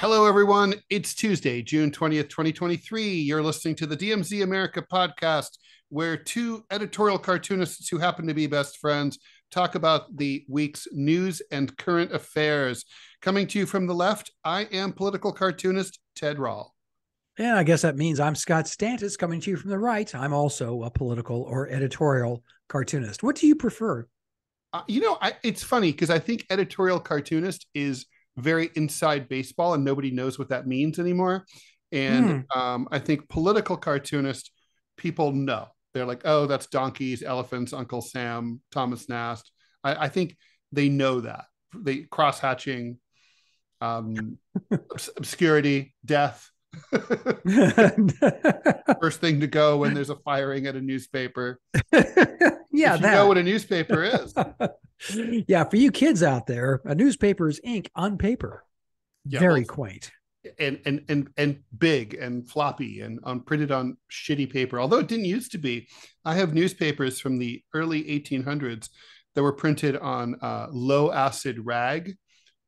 Hello, everyone. It's Tuesday, June 20th, 2023. You're listening to the DMZ America podcast, where two editorial cartoonists who happen to be best friends talk about the week's news and current affairs. Coming to you from the left, I am political cartoonist Ted Rall. And I guess that means I'm Scott Stantis coming to you from the right. I'm also a political or editorial cartoonist. What do you prefer? It's funny because I think editorial cartoonist is very inside baseball and nobody knows what that means anymore. And I think political cartoonist, people know. They're like, oh, that's donkeys, elephants, Uncle Sam, Thomas Nast. I think they know that. They cross-hatching, obscurity, death. First thing to go when there's a firing at a newspaper. Yeah, if you know what a newspaper is. Yeah, for you kids out there, a newspaper is ink on paper. Yeah, very quaint. And big and floppy and printed on shitty paper. Although it didn't used to be. I have newspapers from the early 1800s that were printed on low acid rag,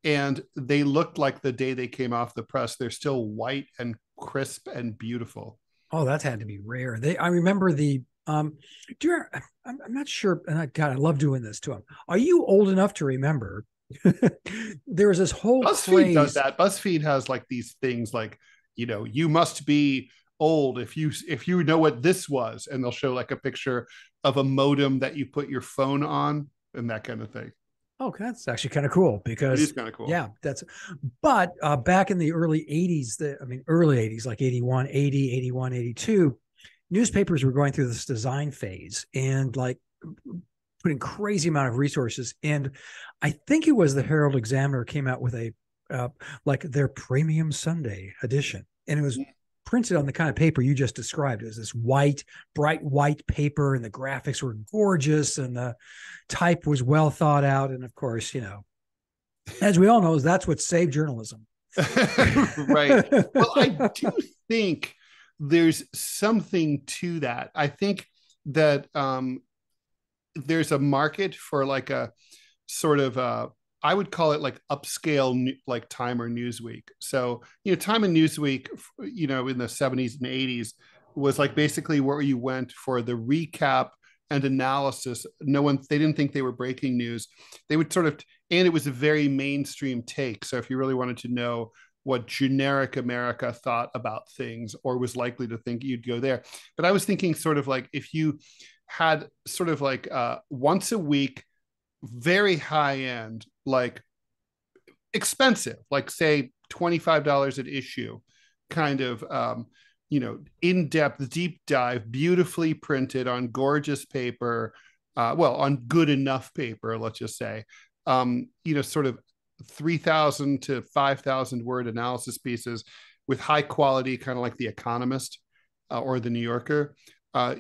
and they looked like the day they came off the press. They're still white and crisp and beautiful. Oh, that had to be rare. I remember the I'm not sure, and I love doing this to them. Are you old enough to remember? There was this whole BuzzFeed does that. BuzzFeed has like these things like, you must be old if you know what this was, and they'll show like a picture of a modem that you put your phone on and that kind of thing. Oh, that's actually kind of cool because it is kind of cool. Yeah, but back in the early 80s, early 80s, like 81, 80, 81, 82, newspapers were going through this design phase and like putting crazy amount of resources. And I think it was the Herald Examiner came out with a like their premium Sunday edition, and it was printed on the kind of paper you just described. It was this bright white paper, and the graphics were gorgeous, and the type was well thought out. And of course, as we all know, that's what saved journalism. Right. Well, I do think there's something to that. I think that there's a market for like a sort of I would call it like upscale, like Time or Newsweek. So, Time and Newsweek, in the 70s and 80s was like basically where you went for the recap and analysis. They didn't think they were breaking news. They would and it was a very mainstream take. So if you really wanted to know what generic America thought about things or was likely to think, you'd go there. But I was thinking sort of like if you had sort of like once a week, very high end, like expensive, like say $25 an issue, kind of in-depth deep dive, beautifully printed on gorgeous paper, on good enough paper, let's just say, sort of 3,000 to 5,000 word analysis pieces with high quality, kind of like The Economist or The New Yorker.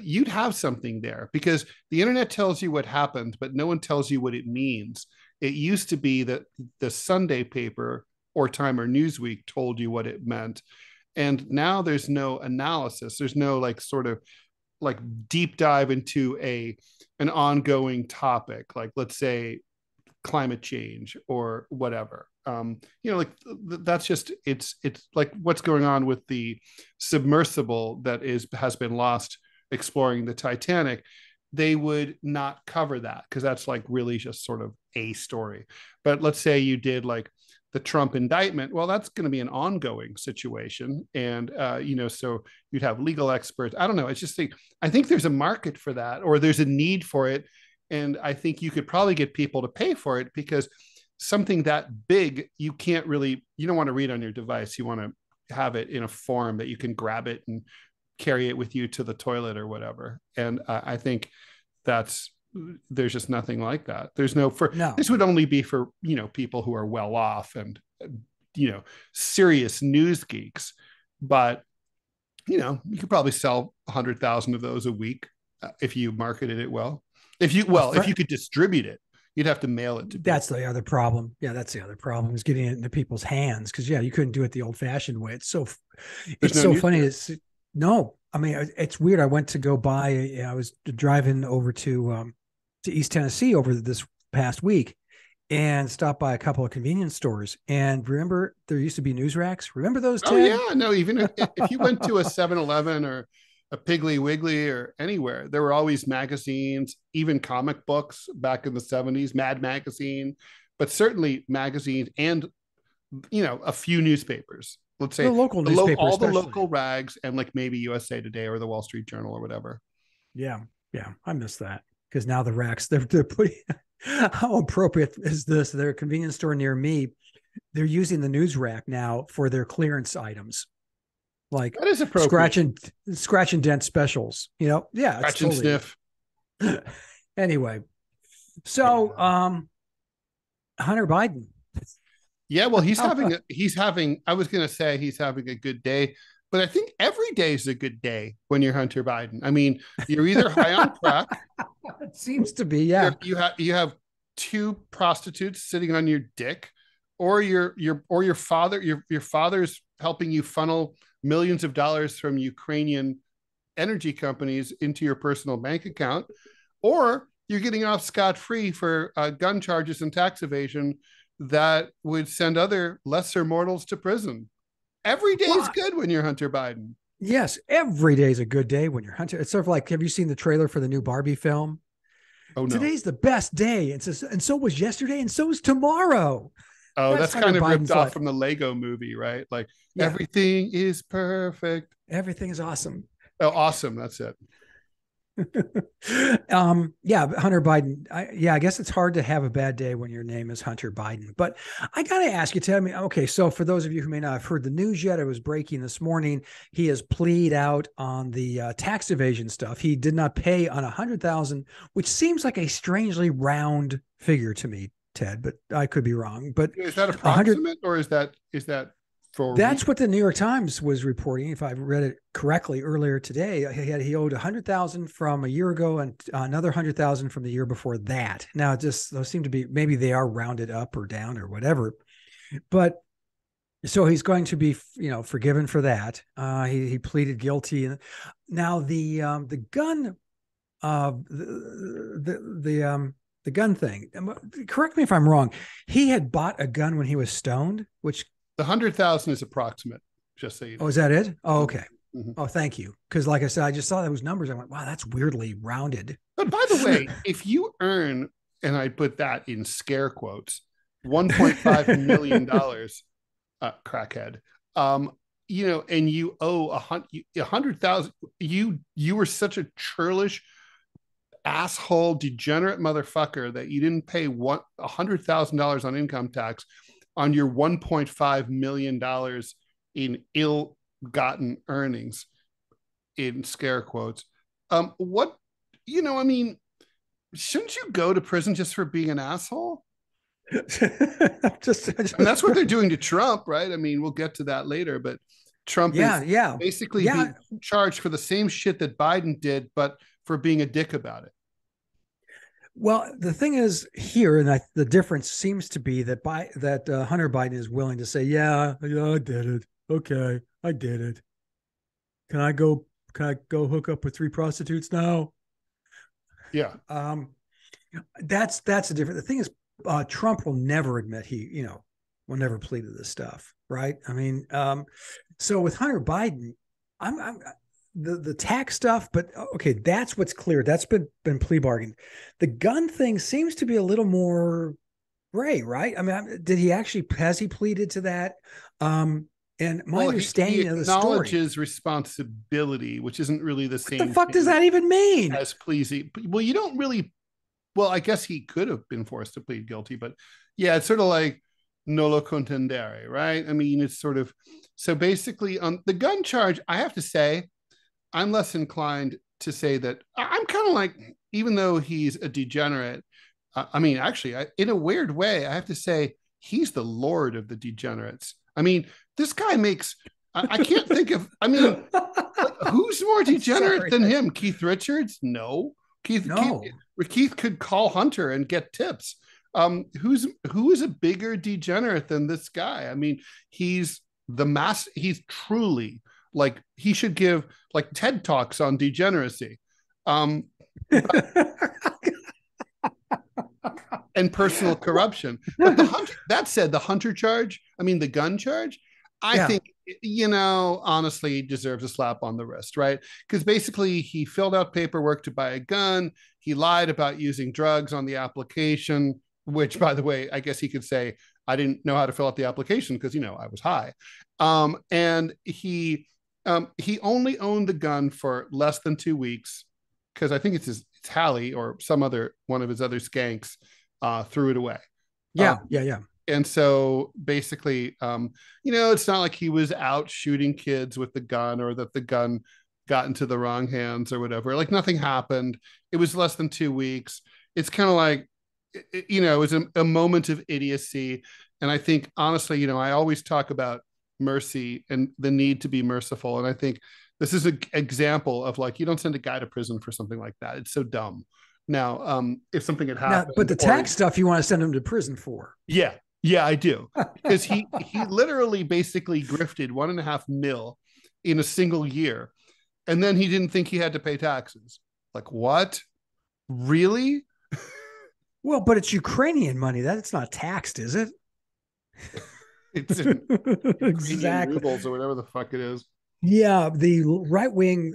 You'd have something there because the internet tells you what happened, but no one tells you what it means. It used to be that the Sunday paper or Time or Newsweek told you what it meant. And now there's no analysis. There's no like sort of like deep dive into an ongoing topic, like let's say climate change or whatever. Like that's just it's like what's going on with the submersible that has been lost exploring the Titanic. They would not cover that because that's like really just sort of a story. But let's say you did like the Trump indictment. Well, that's going to be an ongoing situation. And, so you'd have legal experts. I don't know. It's just I think there's a market for that, or there's a need for it. And I think you could probably get people to pay for it because something that big, you don't want to read on your device. You want to have it in a form that you can grab it and carry it with you to the toilet or whatever. And I think there's just nothing like that. There's no. This would only be for, people who are well off and, serious news geeks. But, you could probably sell 100,000 of those a week if you marketed it well. If you could distribute it, you'd have to mail it to people. That's the other problem. Yeah, that's the other problem is getting it into people's hands. Because you couldn't do it the old-fashioned way. It's so funny. No, I mean, it's weird. I went to go buy. I was driving over to East Tennessee over this past week, and stopped by a couple of convenience stores. And remember, there used to be news racks. Remember those, Oh Ted? yeah, no. Even if you went to a 7-Eleven or a Piggly Wiggly or anywhere, there were always magazines, even comic books back in the 70s, Mad Magazine, but certainly magazines and a few newspapers. Let's The say local newspaper, all the especially. local rags and like maybe USA Today or the Wall Street Journal or whatever. Yeah, yeah, I miss that because now the racks they're putting. How appropriate is this? Their convenience store near me, they're using the news rack now for their clearance items, like That is appropriate. scratch and dent specials. Yeah, it's Scratch and totally. sniff. Anyway, so Yeah. Hunter Biden. Yeah, well, How about I was going to say he's having a good day, but I think every day is a good day when you're Hunter Biden. I mean, you're either high on crack, it seems to be? Yeah. you have two prostitutes sitting on your dick, or your father's helping you funnel millions of dollars from Ukrainian energy companies into your personal bank account, or you're getting off scot-free for gun charges and tax evasion that would send other lesser mortals to prison. Every day is Well, good when you're Hunter Biden. yes, every day is a good day when you're Hunter. It's sort of like, have you seen the trailer for the new Barbie film? Oh no. Today's the best day. And so was yesterday, and so is tomorrow. Oh, That's that's Hunter kind of ripped Biden's off life. from the Lego movie, right? Like Yeah, everything is perfect. everything is awesome. Oh, awesome. That's it. Yeah, Hunter Biden. I guess it's hard to have a bad day when your name is Hunter Biden. But I got to ask you, tell me, okay, so for those of you who may not have heard the news yet, it was breaking this morning. He has plead out on the tax evasion stuff. He did not pay on 100,000, which seems like a strangely round figure to me, Ted, but I could be wrong. But Is that 100, approximate or is that for real? that's what the New York Times was reporting. If I read it correctly earlier today, he owed 100,000 from a year ago and another 100,000 from the year before that. Now, those seem to be, maybe they are rounded up or down or whatever. But so he's going to be, forgiven for that. He pleaded guilty, and now the gun, the gun thing. Correct me if I'm wrong. He had bought a gun when he was stoned, which. The 100,000 is approximate, just so you Oh, know. is that it? Oh, Mhm. okay. Mhm. Oh, thank you. Because, like I said, I just saw those numbers. I went, wow, that's weirdly rounded. But by the way, if you earn, and I put that in scare quotes, $1.5 million, crackhead, and you owe 100,000, you were such a churlish asshole, degenerate motherfucker that you didn't pay $100,000 on income tax on your $1.5 million in ill-gotten earnings, in scare quotes. What, I mean, shouldn't you go to prison just for being an asshole? just, I mean, that's what they're doing to Trump, right? I mean, we'll get to that later, but Trump yeah, is yeah, basically yeah. being charged for the same shit that Biden did, but for being a dick about it. Well, the thing is here, and the difference seems to be that Hunter Biden is willing to say, yeah, I did it. Okay, I did it. Can I go? Can I go hook up with 3 prostitutes now? Yeah. That's a different. The thing is, Trump will never admit will never plead to this stuff, right? I mean, so with Hunter Biden, I'm the tax stuff, but okay, that's what's clear. That's been plea bargained. The gun thing seems to be a little more gray, right? I mean, has he pleaded to that? And my Well, he understanding of the story, acknowledges responsibility, which isn't really the what the same fuck does thing that even mean? as pleasing. Well, you don't really. Well, I guess he could have been forced to plead guilty, but yeah, it's sort of like nolo contendere, right? I mean, it's sort of so basically on the gun charge. I have to say, I'm less inclined to say that. I'm kind of like, even though he's a degenerate, I mean, actually, in a weird way, I have to say he's the lord of the degenerates. I mean, this guy makes. I can't think of. I mean, like, who's more I'm degenerate sorry. than him? Keith Richards? No. No. Keith could call Hunter and get tips. Who is a bigger degenerate than this guy? I mean, he's he's truly, like, he should give like TED Talks on degeneracy. Um, and personal corruption. But that said, the hunter charge, I mean, the gun charge, I Yeah. think, honestly deserves a slap on the wrist, right? Because basically he filled out paperwork to buy a gun. He lied about using drugs on the application, which, by the way, I guess he could say, I didn't know how to fill out the application because, I was high. And he only owned the gun for less than 2 weeks because I think it's Hallie or some other one of his other skanks threw it away. Yeah. Yeah. And so basically, it's not like he was out shooting kids with the gun or that the gun got into the wrong hands or whatever. Like nothing happened. It was less than 2 weeks. It's kind of like, it was a moment of idiocy. And I think, honestly, I always talk about mercy and the need to be merciful. And I think this is an example of like, you don't send a guy to prison for something like that. It's so dumb. Now, if something had happened. But the tax stuff you want to send him to prison for. Yeah. Yeah, I do. Because he literally basically grifted 1.5 mil in a single year. And then he didn't think he had to pay taxes. Like, what? Really? Well, but it's Ukrainian money. That's not taxed, is it? It's in exactly rubles or whatever the fuck it is. Yeah, the right wing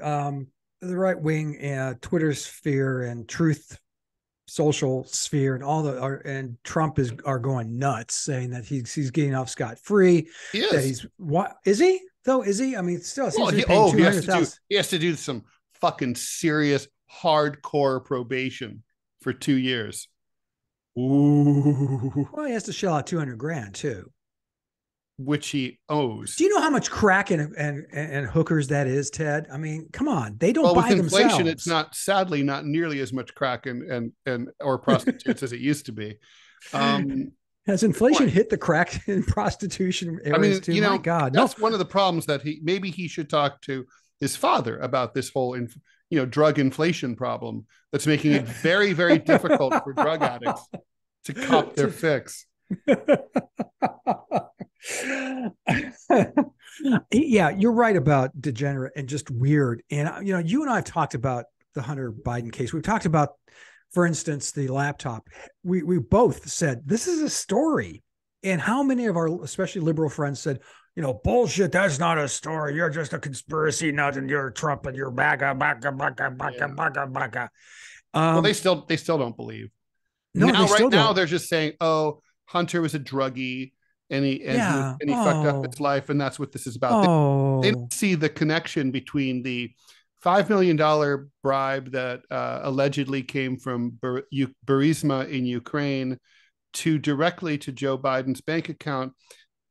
Twitter sphere and truth social sphere and all and Trump are going nuts, saying that he's getting off scot-free. He is. That he's what is he though? Is he? I mean, still, he has to do some fucking serious hardcore probation for 2 years. Ooh. Well, he has to shell out $200,000 too, which he owes. Do you know how much crack and hookers that is, Ted? I mean, come on, they don't buy with inflation, themselves. It's not, sadly, not nearly as much crack and or prostitutes as it used to be. Has inflation hit the crack and prostitution areas too? My God, that's one of the problems that maybe he should talk to his father about this whole drug inflation problem that's making it very, very difficult for drug addicts to cop their fix. Yeah, you're right about degenerate and just weird. And you and I have talked about the Hunter Biden case. We've talked about, for instance, the laptop. We both said this is a story. And how many of our, especially liberal friends, said, bullshit, that's not a story. You're just a conspiracy nut and you're Trump and you're baga. Well, they still don't believe. No, now they're just saying, oh, Hunter was a druggie and he fucked up his life, and that's what this is about. They don't see the connection between the $5 million bribe that allegedly came from Burisma in Ukraine directly to Joe Biden's bank account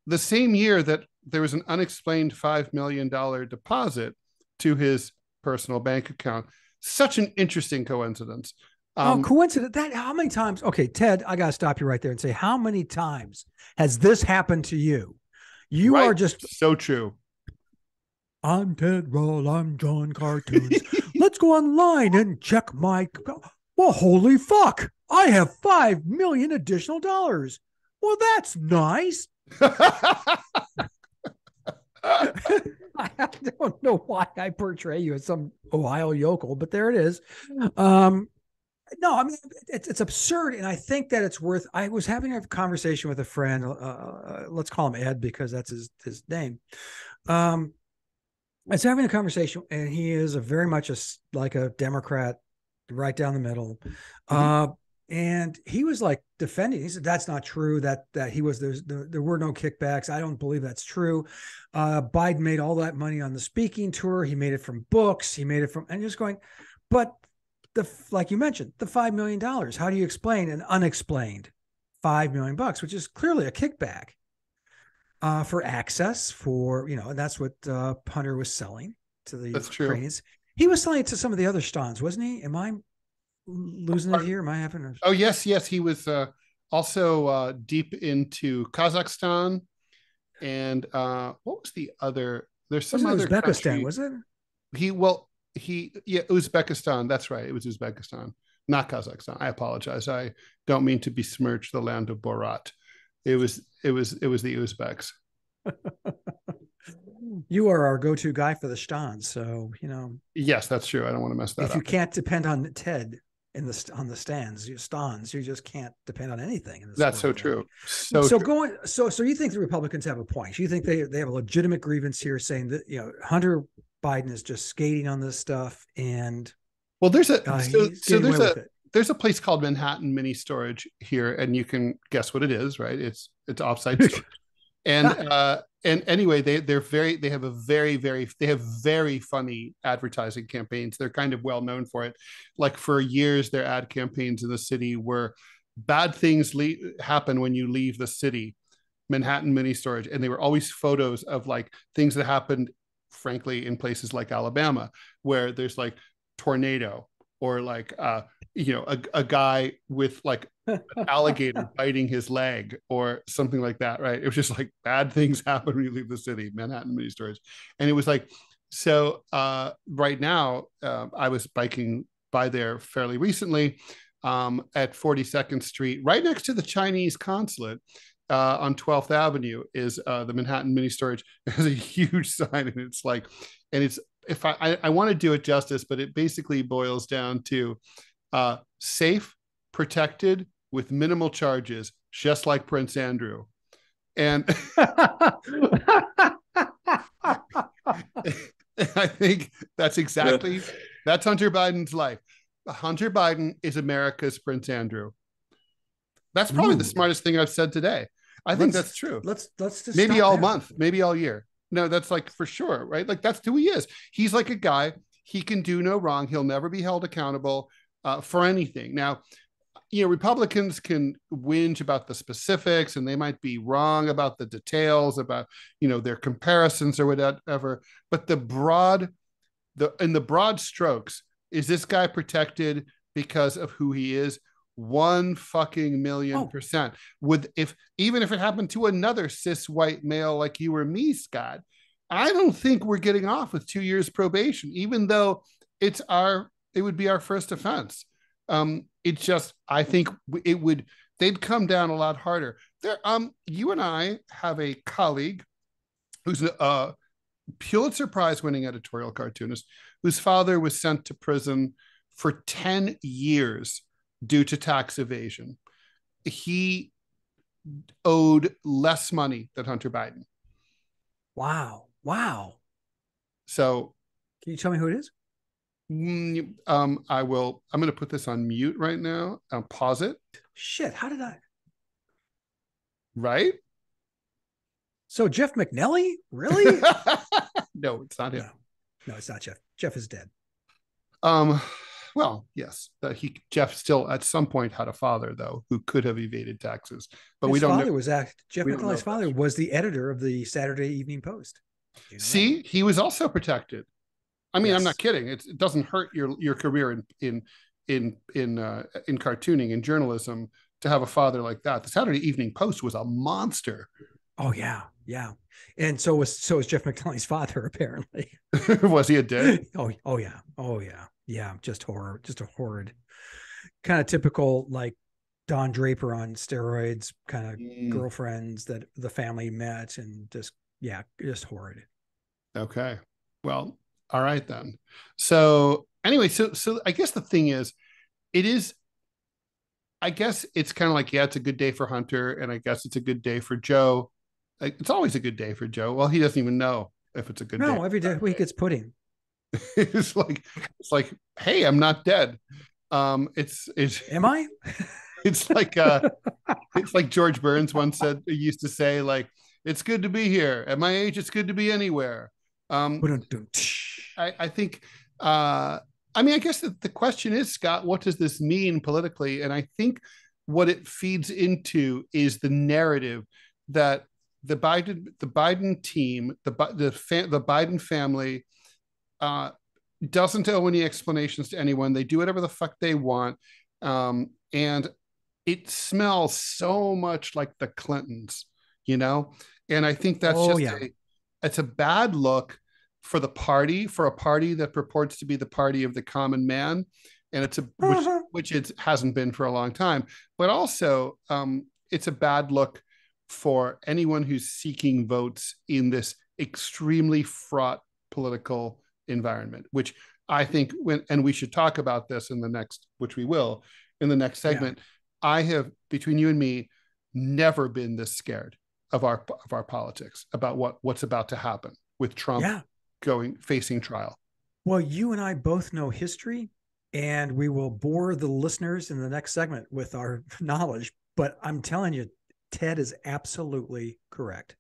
the same year that there was an unexplained $5 million deposit to his personal bank account. Such an interesting coincidence. Coincidence. How many times? Okay, Ted, I got to stop you right there and say, how many times has this happened to you? You are just so true. I'm Ted Rall. I'm John Cartoons. Let's go online and check my. Well, holy fuck! I have $5 million additional dollars. Well, that's nice. I don't know why I portray you as some Ohio yokel, but there it is. No, I mean, it's absurd. And I think that it's worth, I was having a conversation with a friend, let's call him Ed because that's his name. I was having a conversation and he is very much like a Democrat, right down the middle. Mm-hmm. And he was like defending, he said, that's not true, that there were no kickbacks. I don't believe that's true. Biden made all that money on the speaking tour. He made it from books. He made it from, and just going, but like you mentioned, the $5 million, how do you explain an unexplained $5 million, which is clearly a kickback for access and that's what Hunter was selling to the Ukrainians. True. He was selling it to some of the other Stans, wasn't he? Am I losing it here? Am I having a... Oh, yes. He was also deep into Kazakhstan. And what was the other? There's some other Uzbekistan, country. Was it? Uzbekistan. That's right. It was Uzbekistan, not Kazakhstan. I apologize. I don't mean to besmirch the land of Borat. It was the Uzbeks. You are our go-to guy for the Stans, so Yes, that's true. I don't want to mess that up. If you can't depend on Ted. on the stands. You just can't depend on anything in this That's so world. true. So you think the Republicans have a point? You think they have a legitimate grievance here, saying that Hunter Biden is just skating on this stuff, and well, there's he's getting away with it. There's a place called Manhattan Mini Storage here, and you can guess what it is, right? It's offsite storage. And anyway, they have very funny advertising campaigns. They're kind of well known for it. Like for years, their ad campaigns in the city were bad things happen when you leave the city, Manhattan Mini Storage, and they were always photos of like things that happened, frankly, in places like Alabama, where there's like tornado or like a guy with like an alligator biting his leg or something like that, right? It was just like bad things happen when you leave the city, Manhattan Mini Storage. And it was like, so right now, I was biking by there fairly recently at 42nd Street, right next to the Chinese consulate. On 12th Avenue is the Manhattan Mini Storage. It has a huge sign, and it's like, and it's, if I want to do it justice, but it basically boils down to safe, protected, with minimal charges, just like Prince Andrew. And I think that's Hunter Biden's life. Hunter Biden is America's Prince Andrew. That's probably the smartest thing I've said today. I think that's true. Let's just maybe all month, maybe all year. No, that's like for sure, right? Like that's who he is. He's like a guy. He can do no wrong. He'll never be held accountable for anything. Now, Republicans can whinge about the specifics, and they might be wrong about the details, about their comparisons or whatever. But in the broad strokes, is this guy protected because of who he is? 1 fucking million %. Even if it happened to another cis white male like you or me, Scott, I don't think we're getting off with 2 years probation, even though it would be our first offense. It's just, I think they'd come down a lot harder. You and I have a colleague who's a Pulitzer Prize winning editorial cartoonist whose father was sent to prison for 10 years due to tax evasion. He owed less money than Hunter Biden. Wow. So can you tell me who it is? I will. I'm going to put this on mute right now. I'll pause it. Shit, how did I? Right? So Jeff McNelly? Really? No, it's not him. No, it's not Jeff. Jeff is dead. Well, yes, Jeff still at some point had a father though who could have evaded taxes, but we don't know. Jeff McNelly's father was the editor of the Saturday Evening Post. See, he was also protected. I mean, yes. I'm not kidding. It doesn't hurt your career in cartooning and journalism to have a father like that. The Saturday Evening Post was a monster. Oh yeah. And so was Jeff McNelly's father, apparently. Was he a dick? Oh yeah. Yeah, just horror, just a horrid, kind of typical like Don Draper on steroids, kind of girlfriends that the family met, and just horrid. Okay, well, all right then. So anyway, so I guess the thing is, I guess it's kind of like, yeah, it's a good day for Hunter, and I guess it's a good day for Joe. It's always a good day for Joe. Well, he doesn't even know if it's a good day. No, every day he gets pudding. It's like, hey, I'm not dead. Am I? It's like George Burns once used to say, like, it's good to be here. At my age, it's good to be anywhere. I think I guess the question is, Scott, what does this mean politically? And I think what it feeds into is the narrative that the Biden team, the Biden family, doesn't owe any explanations to anyone. They do whatever the fuck they want. And it smells so much like the Clintons, And I think that's it's a bad look for the party, for a party that purports to be the party of the common man. And which it hasn't been for a long time, but also it's a bad look for anyone who's seeking votes in this extremely fraught political environment, which I think and we should talk about this in the next, which we will in the next segment. Yeah. I have, between you and me, never been this scared of our politics, about what's about to happen with Trump facing trial. Well, you and I both know history, and we will bore the listeners in the next segment with our knowledge. But I'm telling you, Ted is absolutely correct.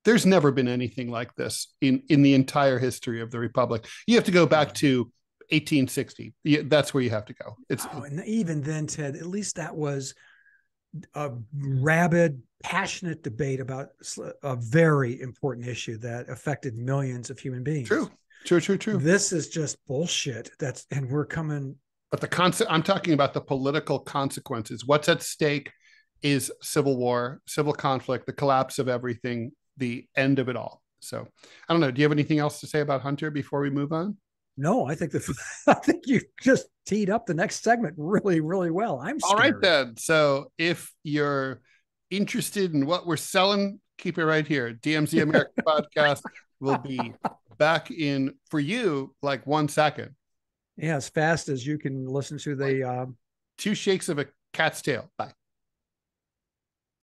There's never been anything like this in the entire history of the Republic. You have to go back to 1860. That's where you have to go. And even then, Ted, at least that was a rabid, passionate debate about a very important issue that affected millions of human beings. True. This is just bullshit. And we're coming. But I'm talking about the political consequences. What's at stake is civil war, civil conflict, the collapse of everything, the end of it all. So I don't know. Do you have anything else to say about Hunter before we move on? No, I think I think you just teed up the next segment really, really well. I'm scared. All right, then. So if you're interested in what we're selling, keep it right here. DMZ America podcast will be back in for you like 1 second. Yeah, as fast as you can listen to the 2 shakes of a cat's tail. Bye.